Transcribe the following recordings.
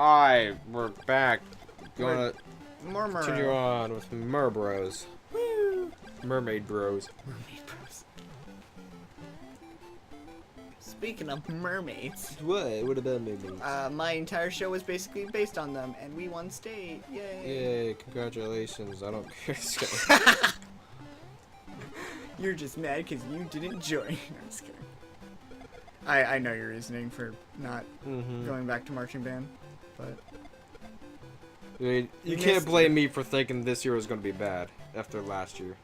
Hi, we're back. Gonna Murmur. continue on with Bros. Woo. Mermaid Bros. Mermaid Bros. Speaking of mermaids, What about mermaids? my entire show was basically based on them, and we won state. Yay! Yay, congratulations. I don't care. You're just mad because you didn't join. I'm just kidding. I know your reasoning for not going back to marching band, but I mean, you can't blame me for thinking this year was going to be bad after last year.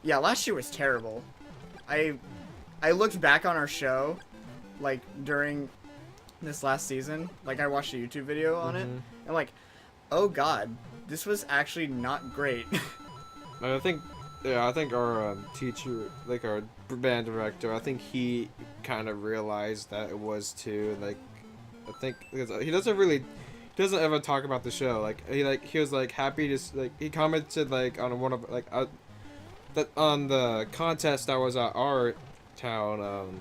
yeah, last year was terrible. I looked back on our show, like during this last season. Like I watched a YouTube video on it, and like, oh god, this was actually not great. I think our teacher, like our band director, I think he kind of realized that it was too. Like, I think because he doesn't ever talk about the show. He was like happy to he commented like on one of that on the contest that was at our town.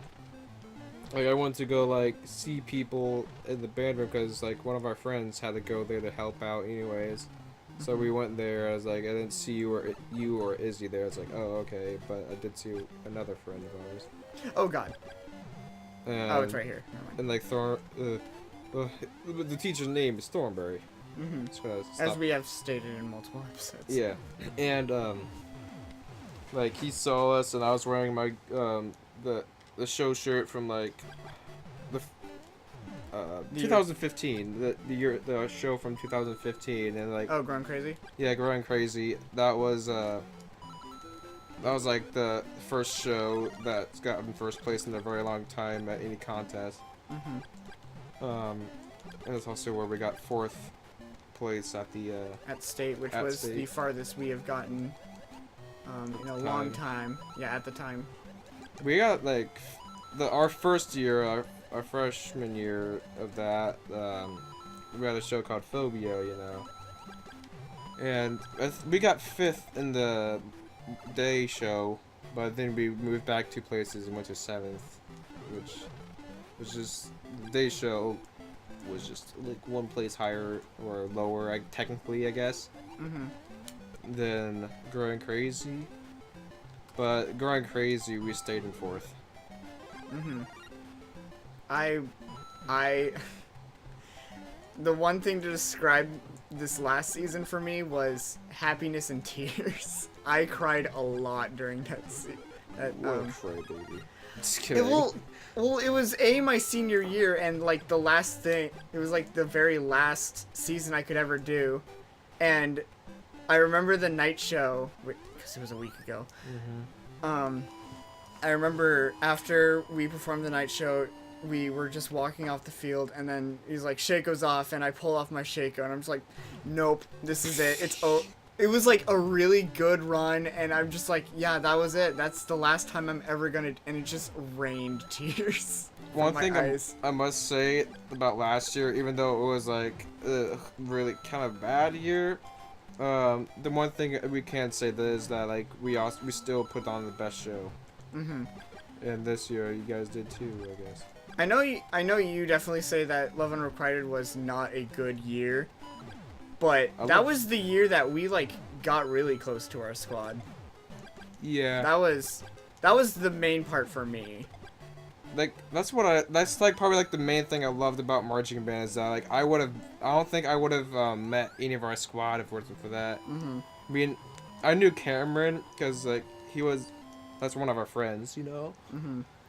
Like I wanted to go like see people in the band room because like one of our friends had to go there to help out anyways. So we went there. I was like, I didn't see you or Izzy there. I was like, oh okay, but I did see another friend of ours. Oh god. And, Oh, it's right here. Never mind. And like the teacher's name is Thornberry. As we have stated in multiple episodes. Yeah, and like he saw us, and I was wearing my the show shirt from like the 2015, the show from 2015, and like oh, Growing Crazy. Yeah, Growing Crazy. That was like the first show that's gotten first place in a very long time at any contest. And it's also where we got fourth place at the at state, which was the farthest we have gotten in a long time. Yeah, at the time. We got like our first year, our freshman year of that. We had a show called Phobia, you know, and we got fifth in the day show, but then we moved back 2 places and went to 7th, which was just the day show was just like 1 place higher or lower, technically, I guess, than Growing Crazy. But Growing Crazy, we stayed in 4th. The one thing to describe this last season for me was happiness and tears. I cried a lot during that scene. Cry, baby. Just kidding. Well, it was my senior year, and like the last thing, it was like the very last season I could ever do, and I remember the night show because it was a week ago. I remember after we performed the night show, we were just walking off the field, and then he's like, Shaco's off, and I pull off my Shaco, and I'm just like, nope, this is it. It was like a really good run, and I'm just like, yeah, that was it. That's the last time I'm ever gonna, and it just rained tears. One thing I must say about last year, even though it was like a really kind of bad year, the one thing we can say is that like we still put on the best show. And this year you guys did too, I guess. I know you definitely say that Love Unrequited was not a good year, but that was the year that we like got really close to our squad. Yeah. That was the main part for me. Like that's like probably like the main thing I loved about marching band is that like I don't think I would have met any of our squad if it wasn't for that. I mean, I knew Cameron because like that's one of our friends, you know.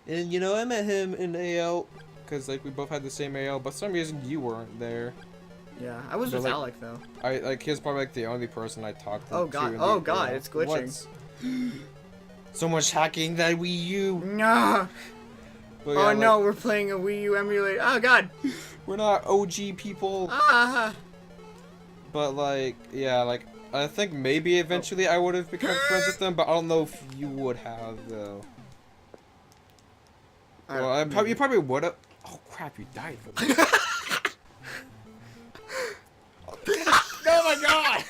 And you know, I met him in AL because like we both had the same AL, but for some reason you weren't there. Yeah, I was with Alec though. He was probably like the only person I talked to. Oh god, it's glitching. So much hacking that Wii U. No. But yeah, no, we're playing a Wii U emulator. Oh god. We're not OG people. But like, yeah, like I think maybe eventually I would have become friends with them, but I don't know if you would have though. Well, you probably would have. Oh crap! You died for me. Oh my god!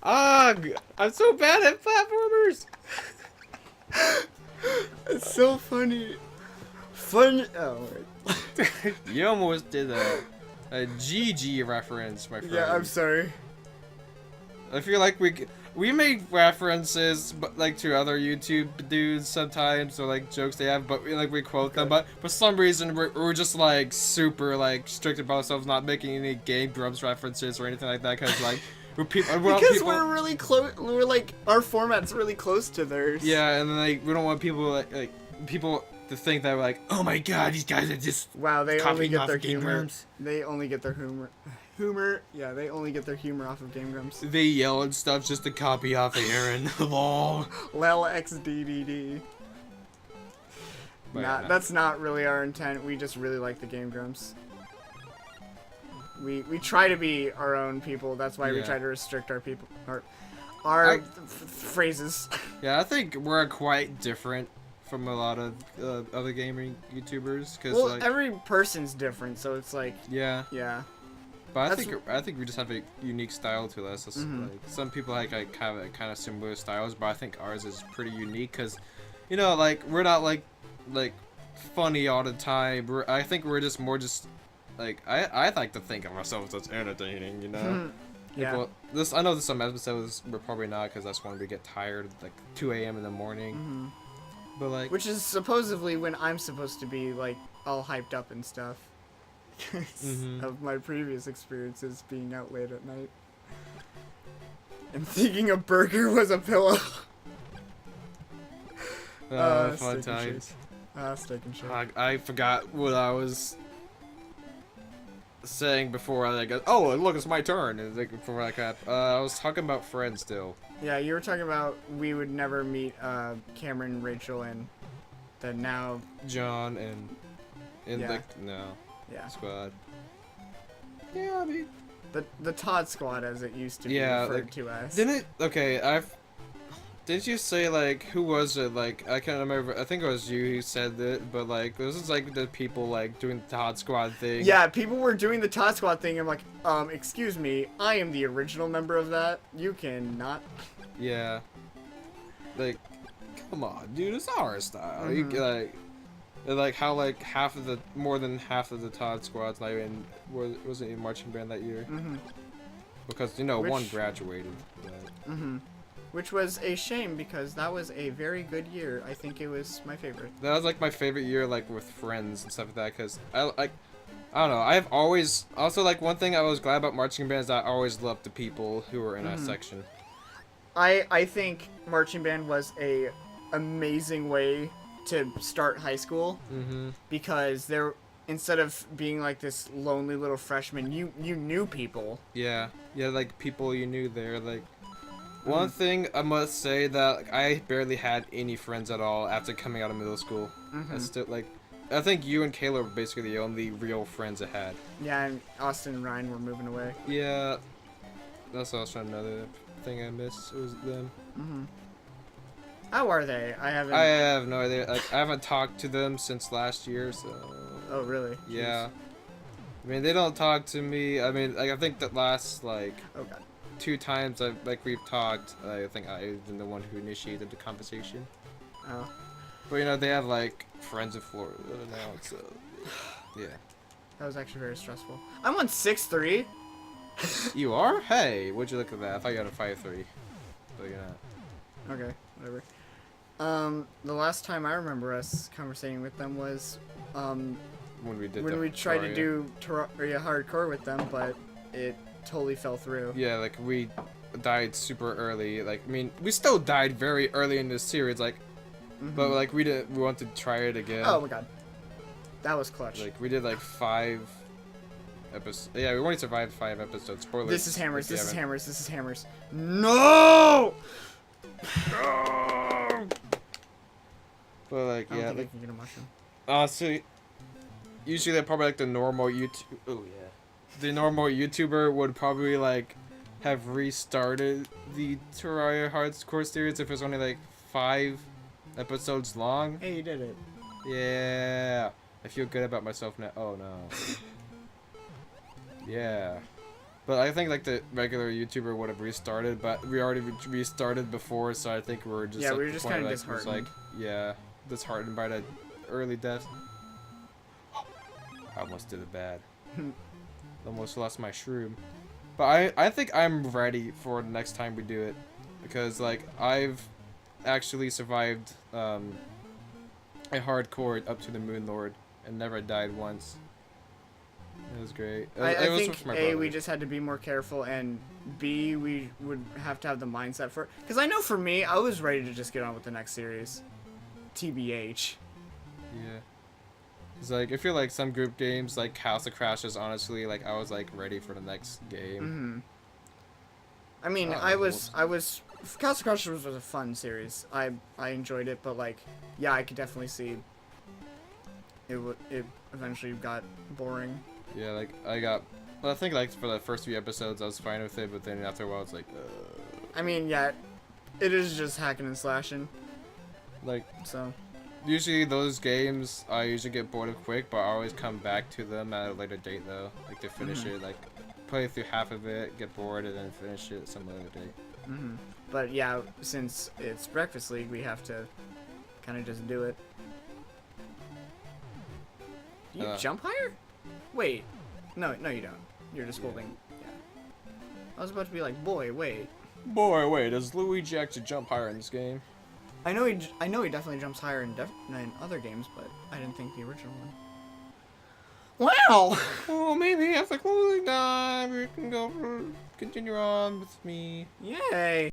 Ugh! I'm so bad at platformers. It's so funny. Oh wait. You almost did that. A GG reference, my friend. Yeah, I'm sorry. I feel like we make references, but like to other YouTube dudes sometimes, or like jokes they have, but we quote them. But for some reason, we're just like super like strict about ourselves, not making any Game Grumps references or anything like that, because like we're really close. We're like our format's really close to theirs. Yeah, and then like we don't want people like people to think that we're like, oh my god, these guys are just wow, they only get their Game humor. Grumps. They only get their humor. Yeah, they only get their humor off of Game Grumps. They yell and stuff just to copy off of Aaron. Lol. Lel XDDD. Nah, that's not really our intent. We just really like the Game Grumps. We try to be our own people. That's why we try to restrict our people, our phrases. Yeah, I think we're quite different from a lot of other gaming YouTubers, because well, like every person's different, so it's like yeah. But I think we just have a unique style to us. Like, some people have kind of similar styles, but I think ours is pretty unique because, you know, like we're not like funny all the time. I think we're just more like I like to think of ourselves as entertaining, you know. Yeah. I know there's some episodes we're probably not, because that's when we get tired, like 2 a.m. in the morning. But like, which is supposedly when I'm supposed to be like all hyped up and stuff. Of my previous experiences being out late at night and thinking a burger was a pillow. Fun times. Steak and shake. I forgot what I was saying before. I go, oh look, it's my turn. And like before I was talking about Friends still. Yeah, you were talking about we would never meet Cameron, Rachel, and the now John and squad. Yeah, I mean the Todd squad, as it used to be referred to as. Didn't you say like who was it? Like I can't remember. I think it was you who said that. But like this is like the people like doing the Todd squad thing. Yeah, people were doing the Todd squad thing. I'm like, excuse me, I am the original member of that. You cannot. Yeah. Like, come on, dude, it's our style. Like how like more than half of the Todd squad's not even wasn't even marching band that year. Because one graduated. But... Which was a shame, because that was a very good year. I think it was my favorite. That was like my favorite year, like with friends and stuff like that. Cause I don't know. I've always also like one thing I was glad about marching band is I always loved the people who were in that section. I think marching band was a amazing way to start high school, because instead of being like this lonely little freshman, you knew people. Yeah, like people you knew there. Like one thing I must say that like, I barely had any friends at all after coming out of middle school. I still I think you and Kayla were basically the only real friends I had. Yeah, and Austin and Ryan were moving away. Yeah, that's also another thing I missed was them. How are they? I have no idea. Like, I haven't talked to them since last year, so. Oh really? Yeah. I mean, they don't talk to me. I mean, like I think that last like 2 times we've talked, I think I've been the one who initiated the conversation. Oh. But they have like friends in Florida now, so yeah. That was actually very stressful. I'm on 6'3". You are? Hey, would you look at that? I thought you had a 5'3", but you're not. Okay, whatever. The last time I remember us conversating with them was when we tried to do hardcore with them, but it totally fell through. Yeah, like we died super early. Like I mean, we still died very early in this series. Like, but like we wanted to try it again. Oh my god, that was clutch. Like we did like 5 episodes. Yeah, we only survived 5 episodes. Spoilers. This is hammers. This is hammers. This is hammers. No. But like, yeah, like, I can get a mushroom. So usually they're probably like the normal YouTube. Oh yeah. The normal YouTuber would probably like have restarted the Terraria Hardcore series if it was only like 5 episodes long. Hey, you did it. Yeah. I feel good about myself now. Oh no. Yeah. But I think like the regular YouTuber would have restarted, but we already restarted before, so I think we're just we were just kind of disheartened. Like, yeah, disheartened by the early death. I almost did it bad. Almost lost my shroom. But I think I'm ready for the next time we do it. Because, like, I've actually survived a hardcore up to the Moon Lord and never died once. It was great. I was think with my A, we brothers. just had to be more careful, and B, we would have to have the mindset for it. Because I know for me, I was ready to just get on with the next series. TBH. Yeah. It's like, I feel like some group games, like House of Crashes, honestly, like, I was, like, ready for the next game. I mean, Oh, I was Castle Crashers was a fun series. I enjoyed it, but like, yeah, I could definitely see it eventually got boring. Yeah, like, well, I think, like, for the first few episodes, I was fine with it, but then after a while, it's like, I mean, yeah, it is just hacking and slashing. like, So, usually those games, I usually get bored of quick, but I always come back to them at a later date, though. Like, to finish it, like, play through half of it, get bored, and then finish it some other day. but yeah, since it's Breakfast League, we have to kind of just do it. Do you jump higher? Wait, no, you don't. You're just holding. Yeah. I was about to be like, boy, wait. Boy, wait, does Luigi actually jump higher in this game? I know he definitely jumps higher in other games, but I didn't think the original one. Wow. Oh, maybe after closing time, we can continue on with me. Yay.